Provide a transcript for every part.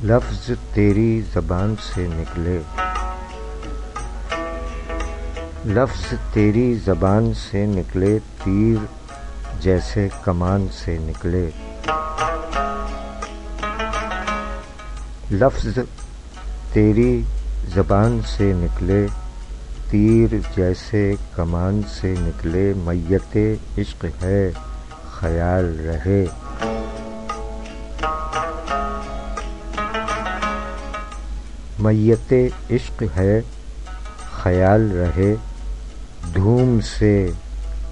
لفظ تیری زبان سے نکلے، لفظ تیری زبان سے نکلے، تیر جیسے کمان سے نکلے، لفظ تیری زبان سے نکلے، تیر جیسے کمان سے نکلے، میت عشق ہے خیال رہے، میت عشق ہے خیال رہے، دھوم سے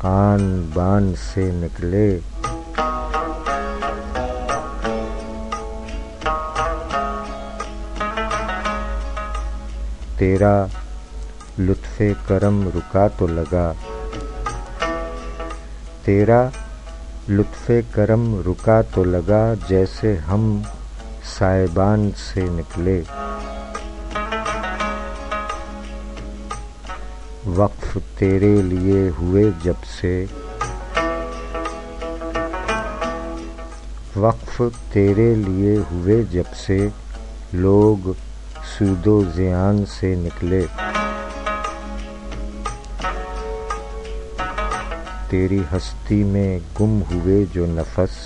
آن بان سے نکلے، تیرا لطف کرم رکا تو لگا، تیرا لطف کرم رکا تو لگا، جیسے ہم سائبان سے نکلے، وقف تیرے لیے ہوئے جب سے، وقف تیرے لیے ہوئے جب سے، لوگ سود و زیان سے نکلے، تیری ہستی میں گم ہوئے جو نفس،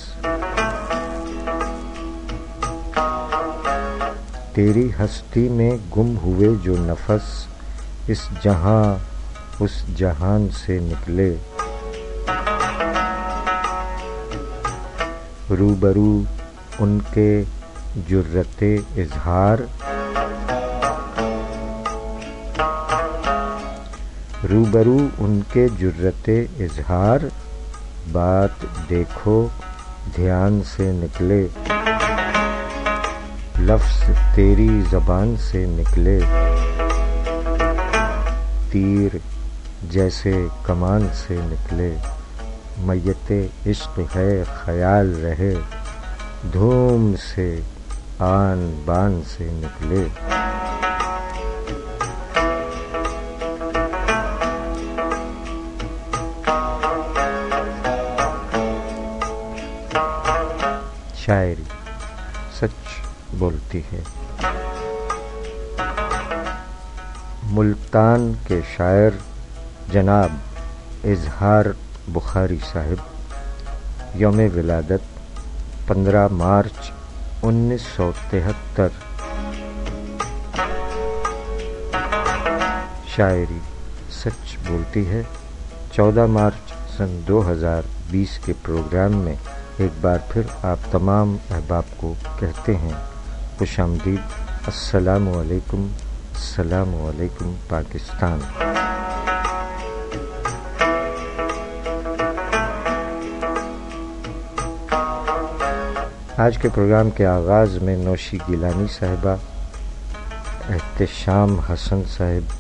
تیری ہستی میں گم ہوئے جو نفس، اس جہاں اس جہان سے نکلے، روبرو ان کے جرت اظہار، روبرو ان کے جرت اظہار، بات دیکھو دھیان سے نکلے، لفظ تیری زبان سے نکلے، تیر جیسے کمان سے نکلے، میت عشق ہے خیال رہے، دھوم سے آن بان سے نکلے۔ شاعری سچ بولتی ہے۔ ملتان کے شاعر جناب اظہار بخاری صاحب، یوم ولادت 15 مارچ 1973۔ شاعری سچ بولتی ہے 14 مارچ سن 2020 کے پروگرام میں ایک بار پھر آپ تمام احباب کو کہتے ہیں خوش آمدید۔ السلام علیکم، السلام علیکم پاکستان۔ آج کے پروگرام کے آغاز میں نوشی گیلانی صاحبہ، احتشام حسن صاحب،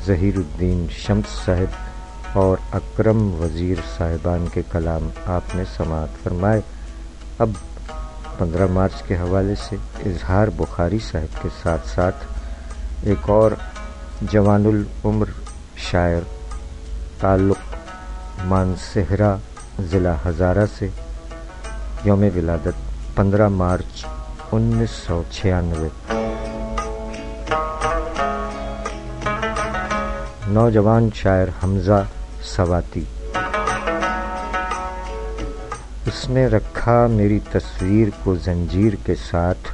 ظہیر الدین شمس صاحب اور اکرم وزیر صاحبان کے کلام آپ نے سماعت فرمائے۔ اب 15 مارچ کے حوالے سے اظہار بخاری صاحب کے ساتھ ساتھ ایک اور جوان العمر شاعر، تعلق مانسہرہ ضلع ہزارہ سے، یوم ولادت 15 مارچ 1996۔ نوجوان شاعر حمزہ سواتی۔ اس نے رکھا میری تصویر کو زنجیر کے ساتھ،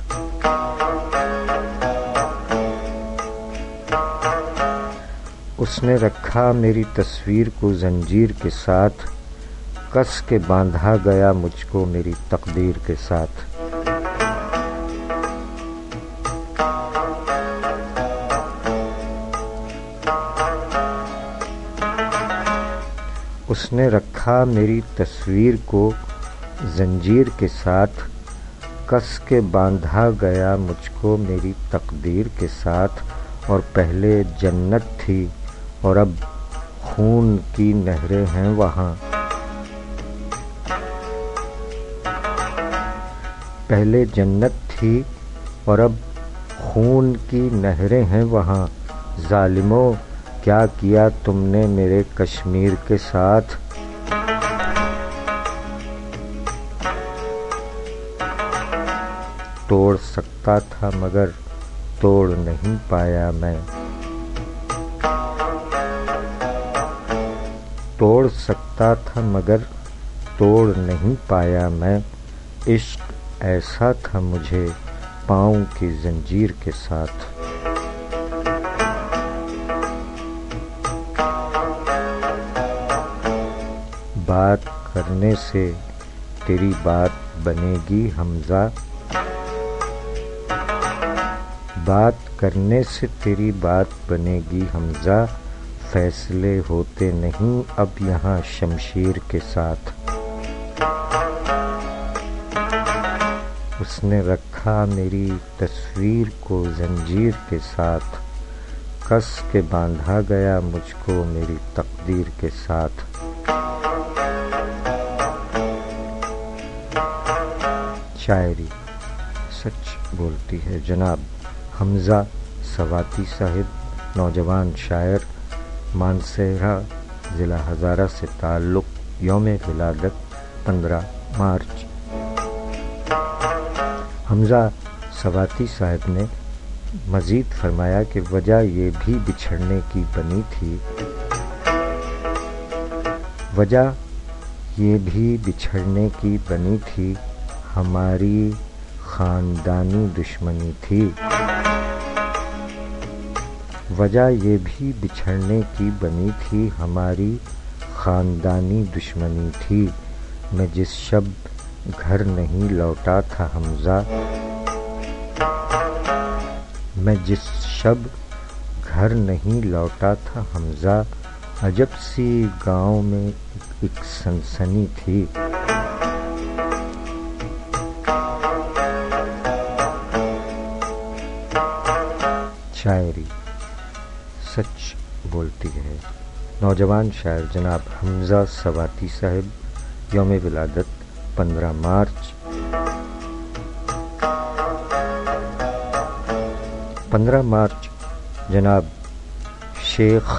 اس نے رکھا میری تصویر کو زنجیر کے ساتھ، کس کے باندھا گیا مجھ کو میری تقدیر کے ساتھ۔ اس نے رکھا میری تصویر کو زنجیر کے ساتھ، کس کے باندھا گیا مجھ کو میری تقدیر کے ساتھ، اور پہلے جنت تھی اور اب خون کی نہریں ہیں وہاں، پہلے جنت تھی اور اب خون کی نہریں ہیں وہاں، ظالموں کیا کیا تم نے میرے کشمیر کے ساتھ، توڑ سکتا تھا مگر توڑ نہیں پایا میں، توڑ سکتا تھا مگر توڑ نہیں پایا میں، عشق ایسا تھا مجھے پاؤں کی زنجیر کے ساتھ، بات کرنے سے تیری بات بنے گی حمزہ، بات کرنے سے تیری بات بنے گی حمزہ، فیصلے ہوتے نہیں اب یہاں شمشیر کے ساتھ، اس نے رکھا میری تصویر کو زنجیر کے ساتھ، کس کے باندھا گیا مجھ کو میری تقدیر کے ساتھ، شاعری سچ بولتی ہے جناب حمزہ سواتی صاحب، نوجوان شاعر، مانسہرہ ضلع ہزارہ سے تعلق، یوم ولادت 15 مارچ۔ حمزہ سواتی صاحب نے مزید فرمایا کہ وجہ یہ بھی بچھڑنے کی بنی تھی، وجہ یہ بھی بچھڑنے کی بنی تھی، ہماری خاندانی دشمنی تھی، وجہ یہ بھی بچھڑنے کی بنی تھی، ہماری خاندانی دشمنی تھی، میں جس شب گھر نہیں لوٹا تھا حمزہ، میں جس شب گھر نہیں لوٹا تھا حمزہ، عجب سی گاؤں میں ایک سنسنی تھی، شاعری سچ بولتی ہے، نوجوان شاعر جناب حمزہ سواتی صاحب، یوم ولادت 15 مارچ۔ 15 مارچ جناب شیخ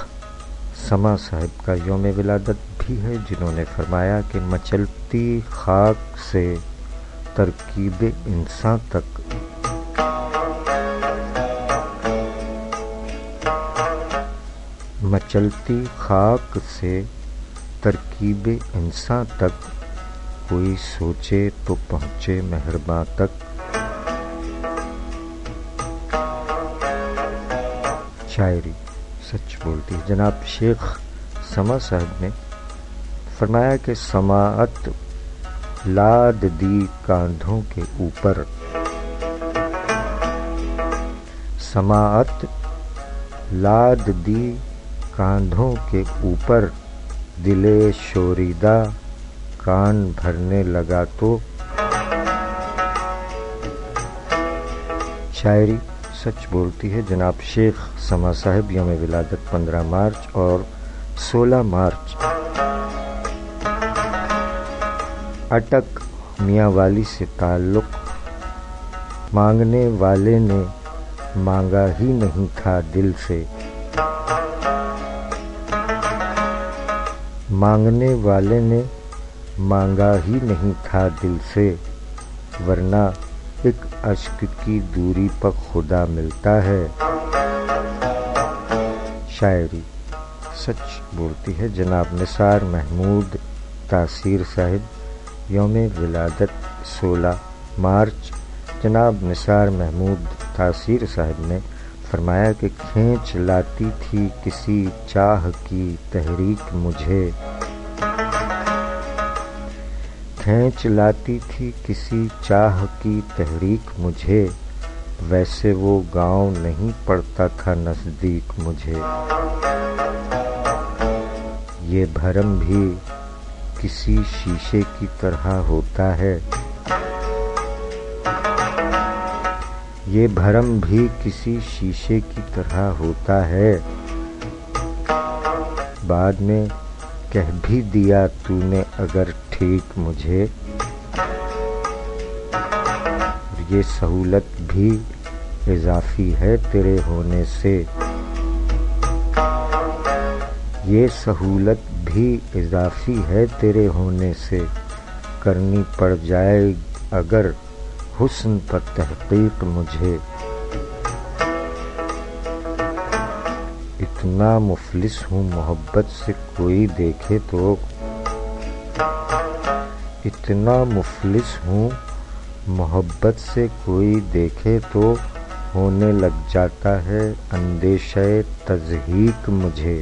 سما صاحب کا یوم ولادت بھی ہے، جنہوں نے فرمایا کہ مچلتی خاک سے ترکیب انسان تک، مچلتی خاک سے ترکیب انسان تک، کوئی سوچے تو پہنچے مہرباں تک، شاعری سچ بولتی ہے جناب شیخ سما صاحب نے فرمایا کہ سماعت لاد دی کاندھوں کے اوپر، سماعت لاد دی کاندھوں کے اوپر، دل شوریدہ کان بھرنے لگا تو، شاعری سچ بولتی ہے جناب شیخ سما صاحب، یوم ولادت 15 مارچ اور 16 مارچ۔ اٹک میاں والی سے تعلق، مانگنے والے نے مانگا ہی نہیں تھا دل سے، مانگنے والے نے مانگا ہی نہیں تھا دل سے، ورنہ ایک اشک کی دوری پر خدا ملتا ہے، شاعری سچ بولتی ہے جناب نثار محمود تاثیر صاحب، یوم ولادت 16 مارچ۔ جناب نثار محمود تاثیر صاحب نے فرمایا کہ کھینچ لاتی تھی کسی چاہ کی تحریک مجھے، کھینچ لاتی تھی کسی چاہ کی تحریک مجھے، ویسے وہ گاؤں نہیں پڑتا تھا نزدیک مجھے، یہ بھرم بھی کسی شیشے کی طرح ہوتا ہے، یہ بھرم بھی کسی شیشے کی طرح ہوتا ہے، بعد میں کہہ بھی دیا تو نے اگر ٹھیک مجھے، یہ سہولت بھی اضافی ہے تیرے ہونے سے، یہ سہولت بھی اضافی ہے تیرے ہونے سے، کرنی پڑ جائے اگر حسن پر تحقیق مجھے، اتنا مفلس ہوں محبت سے کوئی دیکھے تو، اتنا مفلس ہوں محبت سے کوئی دیکھے تو، ہونے لگ جاتا ہے اندیشہ تضحیک مجھے،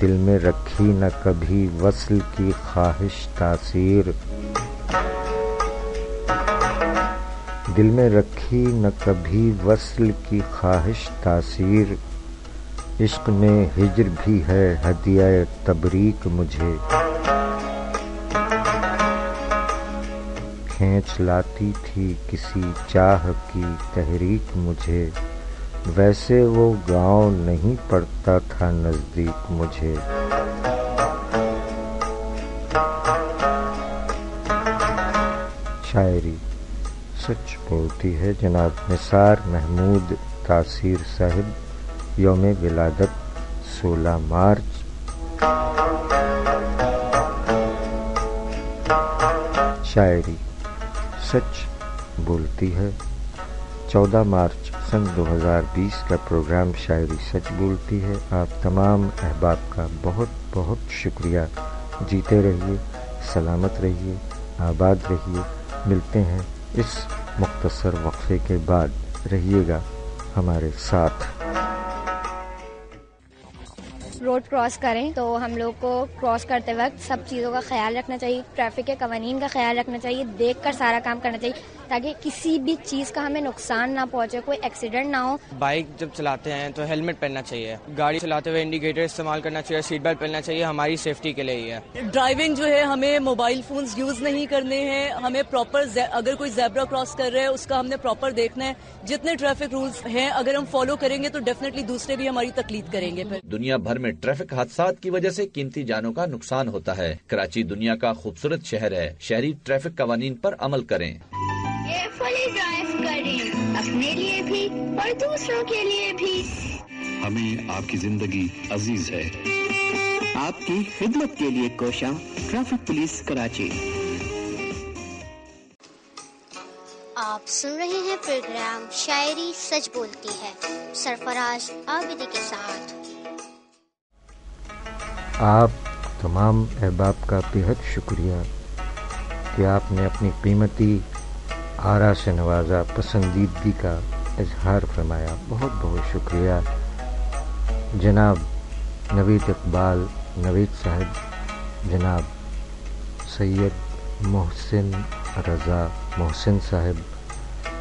دل میں رکھی نہ کبھی وصل کی خواہش تاثیر، دل میں رکھی نہ کبھی وصل کی خواہش تاثیر، عشق میں ہجر بھی ہے ہدیہ تبریک مجھے، کھینچ لاتی تھی کسی چاہ کی تحریک مجھے، ویسے وہ گاؤں نہیں پڑتا تھا نزدیک مجھے، شاعری سچ بولتی ہے جناب نثار محمود تاثیر صاحب، یوم ولادت 16 مارچ۔ شاعری سچ بولتی ہے 14 مارچ سن 2020 کا پروگرام شاعری سچ بولتی ہے۔ آپ تمام احباب کا بہت بہت شکریہ۔ جیتے رہیے، سلامت رہیے، آباد رہیے۔ ملتے ہیں اس مختصر وقفے کے بعد، رہیے گا ہمارے ساتھ۔ روڈ کراس کریں تو ہم لوگ کو کراس کرتے وقت سب چیزوں کا خیال رکھنا چاہیے، ٹریفک کے قوانین کا خیال رکھنا چاہیے، دیکھ کر سارا کام کرنا چاہیے تاکہ کسی بھی چیز کا ہمیں نقصان نہ پہنچے، کوئی ایکسیڈنٹ نہ ہو۔ بائک جب چلاتے ہیں تو ہیلمٹ پہننا چاہیے، گاڑی چلاتے ہوئے انڈیکیٹر استعمال کرنا چاہیے، سیٹ بیلٹ پہننا چاہیے، ہماری سیفٹی کے لیے ہی ہے۔ ڈرائیونگ جو ہے ہمیں موبائل فونز یوز نہیں کرنے ہیں، ہمیں پراپر اگر کوئی زیبرا کراس کر رہا ہے اس کا ہم نے پراپر دیکھنا ہے۔ جتنے ٹریفک رولز ہیں اگر ہم فالو کریں گے تو ڈیفینیٹلی دوسرے بھی ہماری تقلید کریں گے۔ پھر دنیا بھر میں ٹریفک حادثات کی وجہ سے قیمتی جانوں کا نقصان ہوتا ہے۔ کراچی دنیا کا خوبصورت شہر ہے، شہری ٹریفک قوانین پر عمل کریں۔ کیئرفلی ڈرائیو کریں، اپنے لیے بھی اور دوسروں کے لیے بھی۔ ہمیں آپ کی زندگی عزیز ہے۔ آپ کی خدمت کے لیے کوشاں ٹریفک پولیس کراچی۔ آپ سن رہے ہیں پروگرام شاعری سچ بولتی ہے سرفراز عابدی کے ساتھ۔ آپ تمام احباب کا بہت شکریہ کہ آپ نے اپنی قیمتی آرا سے نوازا، پسندیدگی کا اظہار فرمایا۔ بہت بہت شکریہ جناب نوید اقبال نوید صاحب، جناب سید محسن رضا محسن صاحب،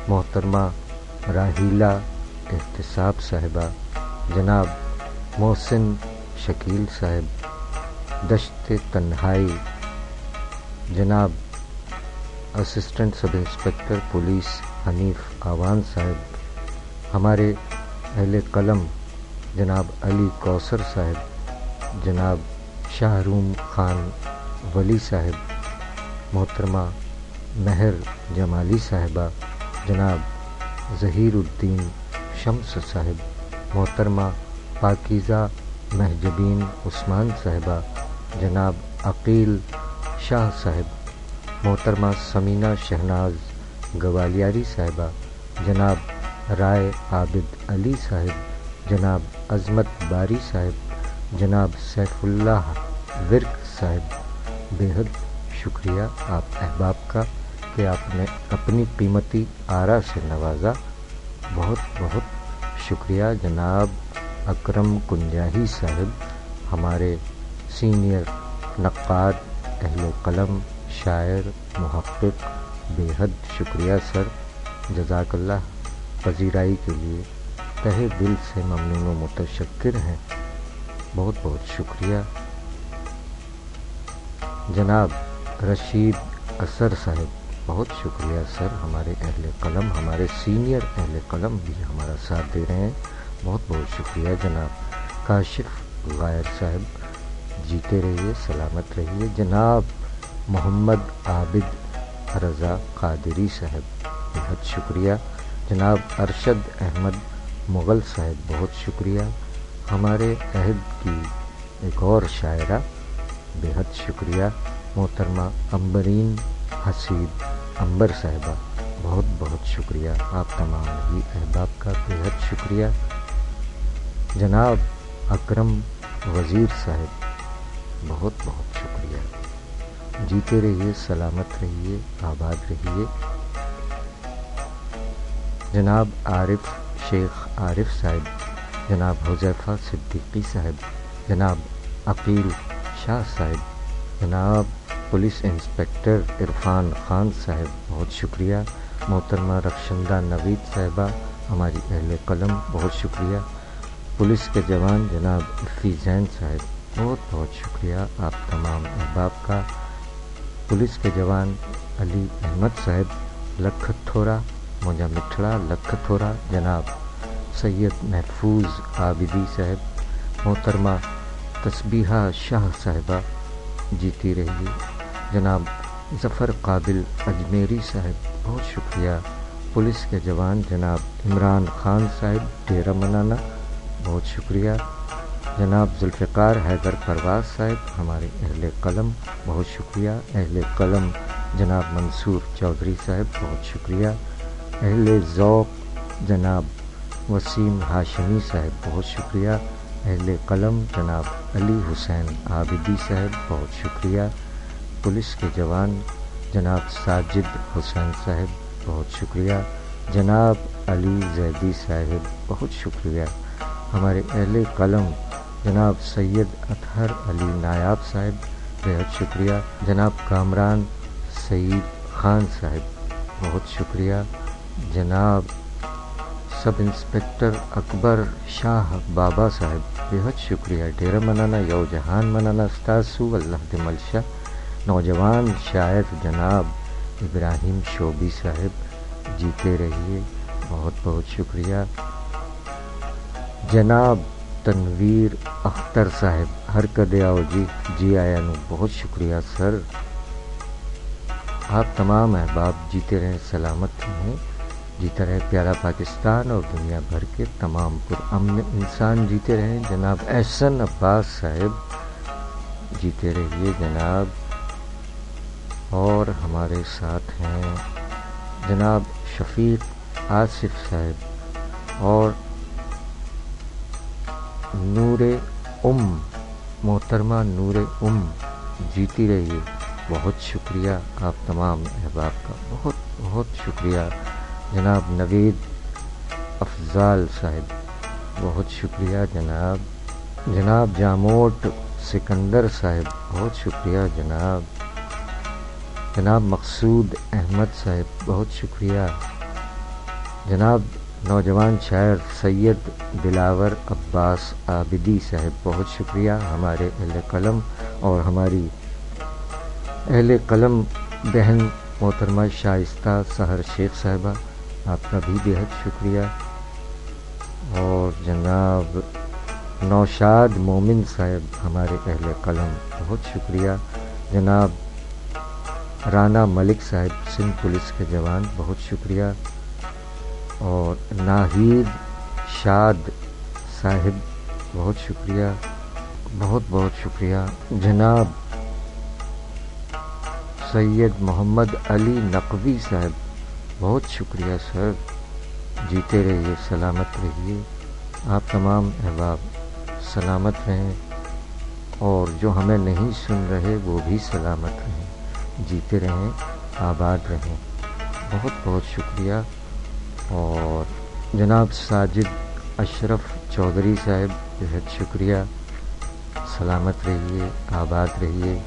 محترمہ راحیلہ احتساب صاحبہ، جناب محسن شکیل صاحب دشت تنہائی، جناب assistant sub inspector police Hanif Awan صاحب، ہمارے اہل قلم جناب علی کوثر صاحب، جناب شاہ روم خان ولی صاحب، محترمہ مہر جمالی صاحبہ، جناب ظہیر الدین شمس صاحب، محترمہ پاکیزہ محجبین عثمان صاحبہ، جناب عقیل شاہ صاحب، محترمہ سمینہ شہناز گوالیاری صاحبہ، جناب رائے عابد علی صاحب، جناب عظمت باری صاحب، جناب سیف اللہ ورک صاحب، بے حد شکریہ آپ احباب کا کہ آپ نے اپنی قیمتی آرا سے نوازا۔ بہت بہت شکریہ جناب اکرم کنجاہی صاحب، ہمارے سینئر نقاد، اہل قلم، شاعر، محقق، بے حد شکریہ سر، جزاک اللہ۔ پذیرائی کے لیے تہہ دل سے ممنون و متشکر ہیں، بہت بہت شکریہ۔ جناب رشید اثر صاحب، بہت شکریہ سر، ہمارے اہل قلم، ہمارے سینئر اہل قلم بھی ہمارا ساتھ دے رہے ہیں، بہت بہت شکریہ۔ جناب کاشف غائر صاحب، جیتے رہیے، سلامت رہیے۔ جناب محمد عابد رضا قادری صاحب، بہت شکریہ۔ جناب ارشد احمد مغل صاحب، بہت شکریہ۔ ہمارے عہد کی ایک اور شاعرہ، بہت شکریہ محترمہ امبرین حسیب امبر صاحبہ، بہت بہت شکریہ، آپ تمام ہی احباب کا بےحد شکریہ۔ جناب اکرم وزیر صاحب، بہت بہت شکریہ، جیتے رہیے، سلامت رہیے، آباد رہیے۔ جناب عارف شیخ عارف صاحب، جناب حذیفہ صدیقی صاحب، جناب عقیل شاہ صاحب، جناب پولیس انسپکٹر عرفان خان صاحب، بہت شکریہ۔ محترمہ رخشندہ نوید صاحبہ، ہماری اہل قلم، بہت شکریہ۔ پولیس کے جوان جناب عفی زین صاحب، بہت بہت شکریہ آپ تمام احباب کا۔ پولیس کے جوان علی احمد صاحب لکھتھورا، موجہ مٹھڑا لکھتھورا، جناب سید محفوظ عابدی صاحب، محترمہ تسبیحہ شاہ صاحبہ، جیتی رہیے۔ جناب ظفر قابل اجمیری صاحب، بہت شکریہ۔ پولیس کے جوان جناب عمران خان صاحب ڈیرہ منانا، بہت شکریہ۔ جناب ذوالفقار حیدر پرواز صاحب، ہمارے اہل قلم، بہت شکریہ۔ اہل قلم جناب منصور چودھری صاحب، بہت شکریہ۔ اہل ذوق جناب وسیم ہاشمی صاحب، بہت شکریہ۔ اہل قلم جناب علی حسین عابدی صاحب، بہت شکریہ۔ پولیس کے جوان جناب ساجد حسین صاحب، بہت شکریہ۔ جناب علی زیدی صاحب، بہت شکریہ۔ ہمارے اہل قلم جناب سید اطہر علی نایاب صاحب، بہت شکریہ۔ جناب کامران سعید خان صاحب، بہت شکریہ۔ جناب سب انسپکٹر اکبر شاہ بابا صاحب، بہت شکریہ۔ ڈیرہ منانا یو جہان منانا استاد سو اللہ دملشا۔ نوجوان شاعر جناب ابراہیم شوبی صاحب، جیتے رہیے، بہت بہت شکریہ۔ جناب تنویر اختر صاحب، ہر کدے آؤ جی آیا نو، بہت شکریہ سر۔ آپ تمام احباب جیتے رہیں، سلامت رہیں، جیتا رہے پیارا پاکستان اور دنیا بھر کے تمام پرامن انسان جیتے رہیں۔ جناب احسن عباس صاحب، جیتے رہیے جناب۔ اور ہمارے ساتھ ہیں جناب شفیق آصف صاحب اور نور محترمہ نور جیتی رہیے، بہت شکریہ آپ تمام احباب کا، بہت بہت شکریہ۔ جناب نوید افضال صاحب، بہت شکریہ جناب جاموٹ سکندر صاحب، بہت شکریہ جناب مقصود احمد صاحب، بہت شکریہ۔ جناب نوجوان شاعر سید دلاور عباس عابدی صاحب، بہت شکریہ۔ ہمارے اہل قلم اور ہماری اہل قلم بہن محترمہ شائستہ سحر شیخ صاحبہ، آپ کا بھی بہت شکریہ۔ اور جناب نوشاد مومن صاحب، ہمارے اہل قلم، بہت شکریہ۔ جناب رانا ملک صاحب، سندھ پولیس کے جوان، بہت شکریہ۔ اور ناہید شاد صاحب، بہت شکریہ، بہت بہت شکریہ۔ جناب سید محمد علی نقوی صاحب، بہت شکریہ سر، جیتے رہیے، سلامت رہیے، آپ تمام احباب سلامت رہیں، اور جو ہمیں نہیں سن رہے وہ بھی سلامت رہیں، جیتے رہیں، آباد رہیں، بہت بہت شکریہ۔ اور جناب ساجد اشرف چودھری صاحب، بہت شکریہ، سلامت رہیے، آباد رہیے۔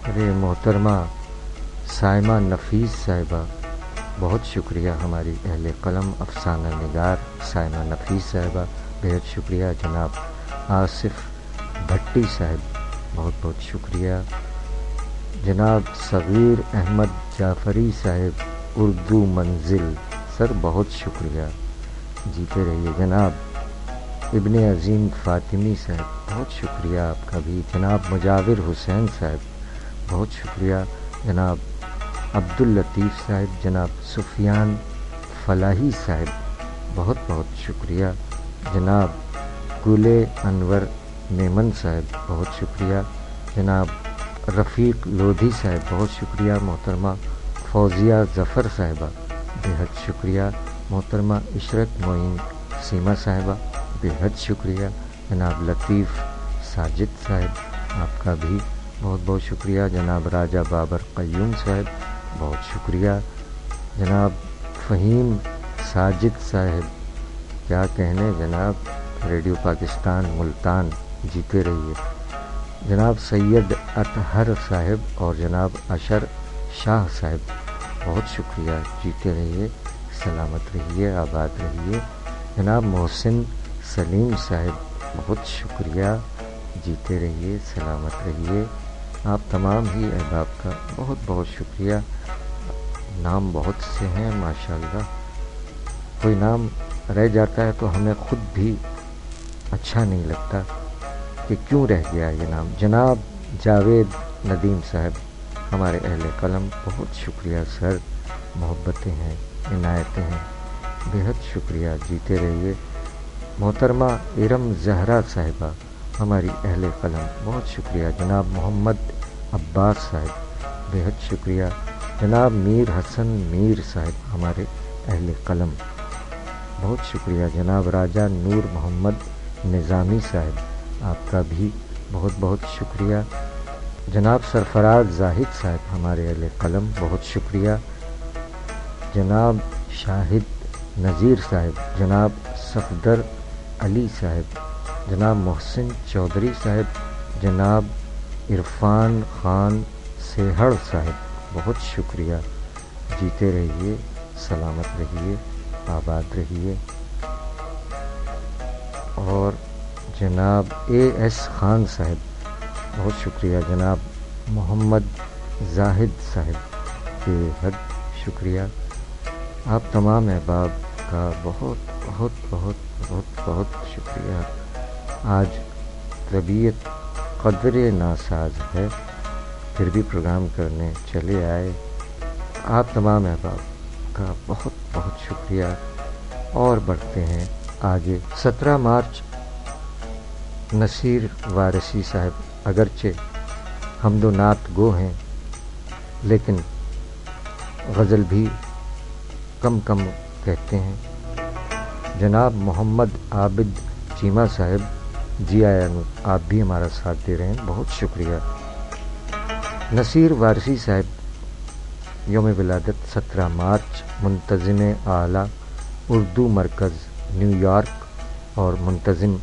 ارے محترمہ سائمہ نفیس صاحبہ، بہت شکریہ، ہماری اہل قلم افسانہ نگار سائمہ نفیس صاحبہ، بہت شکریہ۔ جناب آصف بھٹی صاحب، بہت بہت شکریہ۔ جناب صغیر احمد جعفری صاحب، اردو منزل، سر بہت شکریہ، جیتے رہیے۔ جناب ابن عظیم فاطمی صاحب، بہت شکریہ آپ کا بھی۔ جناب مجاور حسین صاحب، بہت شکریہ۔ جناب عبداللطیف صاحب، جناب سفیان فلاحی صاحب، بہت بہت شکریہ۔ جناب گل انور میمن صاحب، بہت شکریہ۔ جناب رفیق لودھی صاحب بہت شکریہ. محترمہ فوزیہ ظفر صاحبہ بے حد شکریہ. محترمہ عشرت معین سیما صاحبہ بے حد شکریہ. جناب لطیف ساجد صاحب آپ کا بھی بہت بہت شکریہ. جناب راجہ بابر قیوم صاحب بہت شکریہ. جناب فہیم ساجد صاحب کیا کہنے جناب، ریڈیو پاکستان ملتان جیتے رہیے. جناب سید اطہر صاحب اور جناب اشر شاہ صاحب بہت شکریہ، جیتے رہیے، سلامت رہیے، آباد رہیے. جناب محسن سلیم صاحب بہت شکریہ، جیتے رہیے، سلامت رہیے. آپ تمام ہی احباب کا بہت بہت شکریہ. نام بہت سے ہیں ماشاءاللہ، کوئی نام رہ جاتا ہے تو ہمیں خود بھی اچھا نہیں لگتا کہ کیوں رہ گیا یہ نام. جناب جاوید ندیم صاحب ہمارے اہل قلم بہت شکریہ سر، محبتیں ہیں، عنایتیں ہیں، بے حد شکریہ، جیتے رہیے. محترمہ ارم زہرا صاحبہ ہماری اہل قلم بہت شکریہ. جناب محمد عباس صاحب بے حد شکریہ. جناب میر حسن میر صاحب ہمارے اہل قلم بہت شکریہ. جناب راجہ نور محمد نظامی صاحب آپ کا بھی بہت بہت شکریہ. جناب سرفراز زاہد صاحب ہمارے اہل قلم بہت شکریہ. جناب شاہد نذیر صاحب، جناب صفدر علی صاحب، جناب محسن چودھری صاحب، جناب عرفان خان سیہڑ صاحب بہت شکریہ، جیتے رہیے، سلامت رہیے، آباد رہیے. اور جناب اے ایس خان صاحب بہت شکریہ. جناب محمد زاہد صاحب بے حد شکریہ. آپ تمام احباب کا بہت بہت بہت بہت بہت شکریہ. آج طبیعت قدر ناساز ہے پھر بھی پروگرام کرنے چلے آئے. آپ تمام احباب کا بہت بہت شکریہ. اور بڑھتے ہیں آگے. 17 مارچ نصیر وارثی صاحب اگرچہ حمد و نعت گو ہیں لیکن غزل بھی کم کم کہتے ہیں. جناب محمد عابد چیمہ صاحب جی آیا نو، آپ بھی ہمارا ساتھ دے رہے ہیں، بہت شکریہ. نصیر وارثی صاحب یوم ولادت 17 مارچ، منتظم اعلیٰ اردو مرکز نیو یارک اور منتظم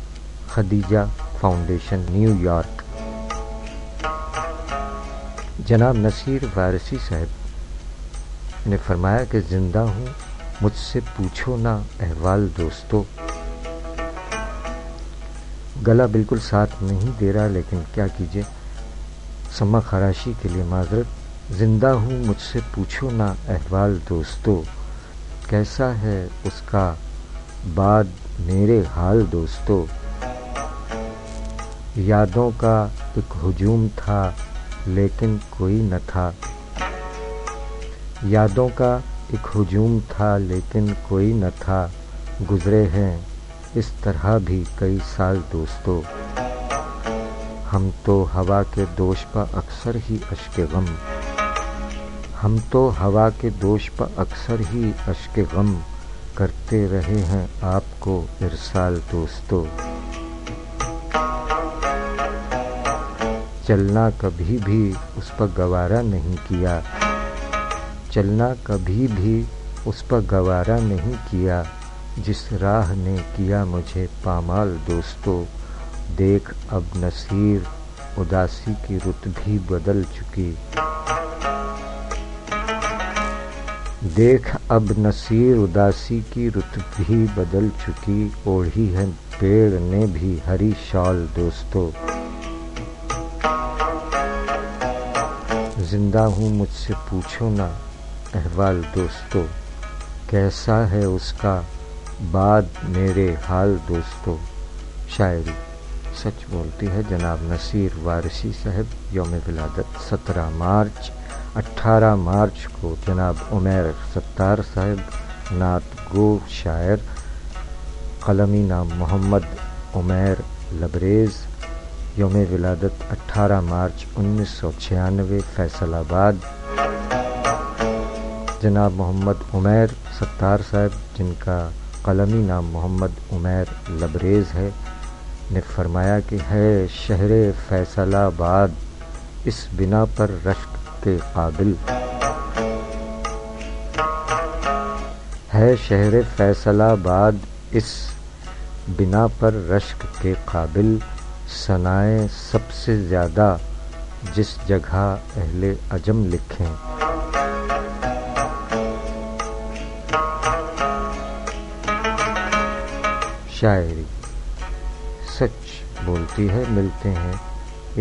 خدیجہ فاؤنڈیشن نیو یارک. جناب نصیر وارثی صاحب نے فرمایا کہ زندہ ہوں مجھ سے پوچھو نہ احوال دوستو. گلا بالکل ساتھ نہیں دے رہا لیکن کیا کیجیے، سما خراشی کے لیے معذرت. زندہ ہوں مجھ سے پوچھو نہ احوال دوستو، کیسا ہے اس کا بعد میرے حال دوستو. یادوں کا ایک ہجوم تھا لیکن کوئی نہ تھا، یادوں کا ایک ہجوم تھا لیکن کوئی نہ تھا. گزرے ہیں اس طرح بھی کئی سال دوستو، ہم تو ہوا کے دوش پہ اکثر ہی اشک غم، ہم تو ہوا کے دوش پہ اکثر ہی اشک غم کرتے رہے ہیں آپ کو ارسال دوستو. چلنا کبھی بھی اس پر گوارا نہیں کیا، چلنا کبھی بھی اس پر گوارا نہیں کیا، جس راہ نے کیا مجھے پامال دوستو. دیکھ اب نصیر اداسی کی رت بھی بدل چکی، دیکھ اب نصیر اداسی کی رت بھی بدل چکی، اوڑھی ہے پیڑ نے بھی ہری شال دوستو. زندہ ہوں مجھ سے پوچھو نہ احوال دوستو، کیسا ہے اس کا بعد میرے حال دوستو. شاعری سچ بولتی ہے. جناب نصیر وارثی صاحب یوم ولادت 17 مارچ. 18 مارچ کو جناب عمیر ستار صاحب نعت گو شاعر، قلمی نام محمد عمیر لبریز. یوم ولادت 18 مارچ 1996 فیصل آباد. جناب محمد عمیر ستار صاحب، جن کا قلمی نام محمد عمیر لبریز ہے، نے فرمایا کہ ہے شہر فیصل آباد اس بنا پر رشک کے قابل، ہے شہر فیصل آباد اس بنا پر رشک کے قابل، ثنائے سب سے زیادہ جس جگہ اہل عجم لکھیں. شاعری سچ بولتی ہے. ملتے ہیں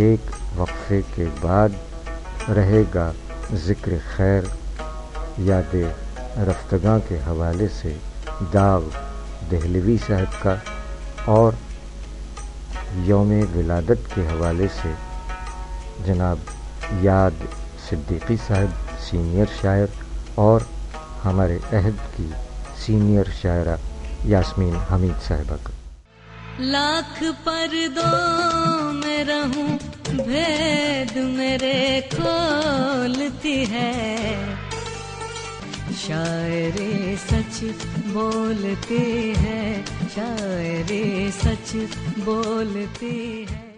ایک وقفے کے بعد. رہے گا ذکر خیر یاد رفتگاں کے حوالے سے داغ دہلوی صاحب کا، اور یوم ولادت کے حوالے سے جناب یاد صدیقی صاحب سینئر شاعر، اور ہمارے عہد کی سینئر شاعرہ یاسمین حمید صاحبہ کا. لاکھ پردوں میں رہوں بھید میرے کھولتی ہے، شاعری سچ بولتی ہے، شاعری سچ بولتی ہے.